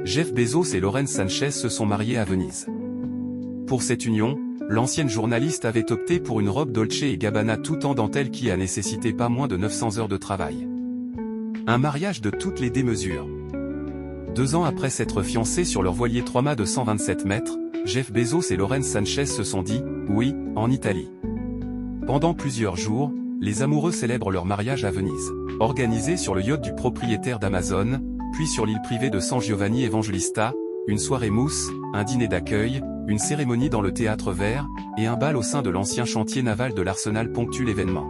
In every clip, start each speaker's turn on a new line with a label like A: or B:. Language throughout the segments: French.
A: Jeff Bezos et Lauren Sanchez se sont mariés à Venise. Pour cette union, l'ancienne journaliste avait opté pour une robe Dolce & Gabbana tout en dentelle qui a nécessité pas moins de 900 heures de travail. Un mariage de toutes les démesures. 2 ans après s'être fiancés sur leur voilier 3 mâts de 127 mètres, Jeff Bezos et Lauren Sanchez se sont dit « oui » en Italie. Pendant plusieurs jours, les amoureux célèbrent leur mariage à Venise, organisé sur le yacht du propriétaire d'Amazon, puis sur l'île privée de San Giovanni Evangelista, une soirée mousse, un dîner d'accueil, une cérémonie dans le théâtre vert, et un bal au sein de l'ancien chantier naval de l'Arsenal ponctuent l'événement.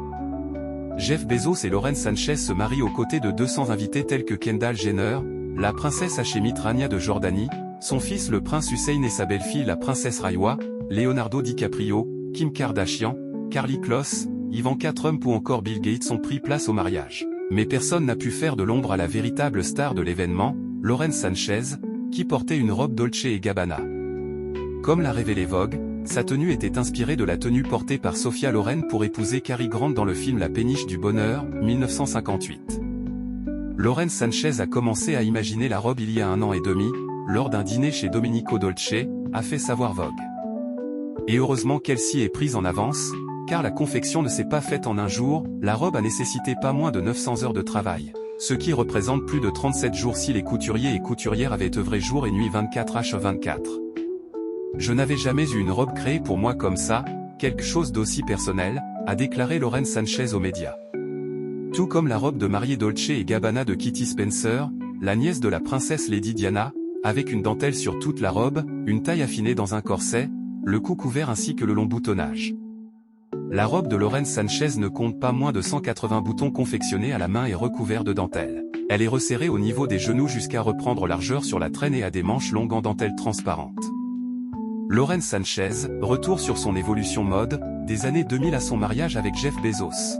A: Jeff Bezos et Lauren Sanchez se marient aux côtés de 200 invités tels que Kendall Jenner, la princesse Hachémite Rania de Jordanie, son fils le prince Hussein et sa belle-fille la princesse Raiwa, Leonardo DiCaprio, Kim Kardashian, Karlie Kloss, Ivanka Trump ou encore Bill Gates ont pris place au mariage. Mais personne n'a pu faire de l'ombre à la véritable star de l'événement, Lauren Sanchez, qui portait une robe Dolce & Gabbana. Comme l'a révélé Vogue, sa tenue était inspirée de la tenue portée par Sophia Loren pour épouser Cary Grant dans le film La péniche du bonheur, 1958. Lauren Sanchez a commencé à imaginer la robe il y a 1 an et demi, lors d'un dîner chez Domenico Dolce, a fait savoir Vogue. Et heureusement qu'elle s'y est prise en avance, car la confection ne s'est pas faite en un jour, la robe a nécessité pas moins de 900 heures de travail, ce qui représente plus de 37 jours si les couturiers et couturières avaient œuvré jour et nuit 24h24. Je n'avais jamais eu une robe créée pour moi comme ça, quelque chose d'aussi personnel, a déclaré Lauren Sanchez aux médias. Tout comme la robe de mariée Dolce & Gabbana de Kitty Spencer, la nièce de la princesse Lady Diana, avec une dentelle sur toute la robe, une taille affinée dans un corset, le cou couvert ainsi que le long boutonnage. La robe de Lauren Sanchez ne compte pas moins de 180 boutons confectionnés à la main et recouverts de dentelle. Elle est resserrée au niveau des genoux jusqu'à reprendre largeur sur la traîne et a des manches longues en dentelle transparente. Lauren Sanchez, retour sur son évolution mode, des années 2000 à son mariage avec Jeff Bezos.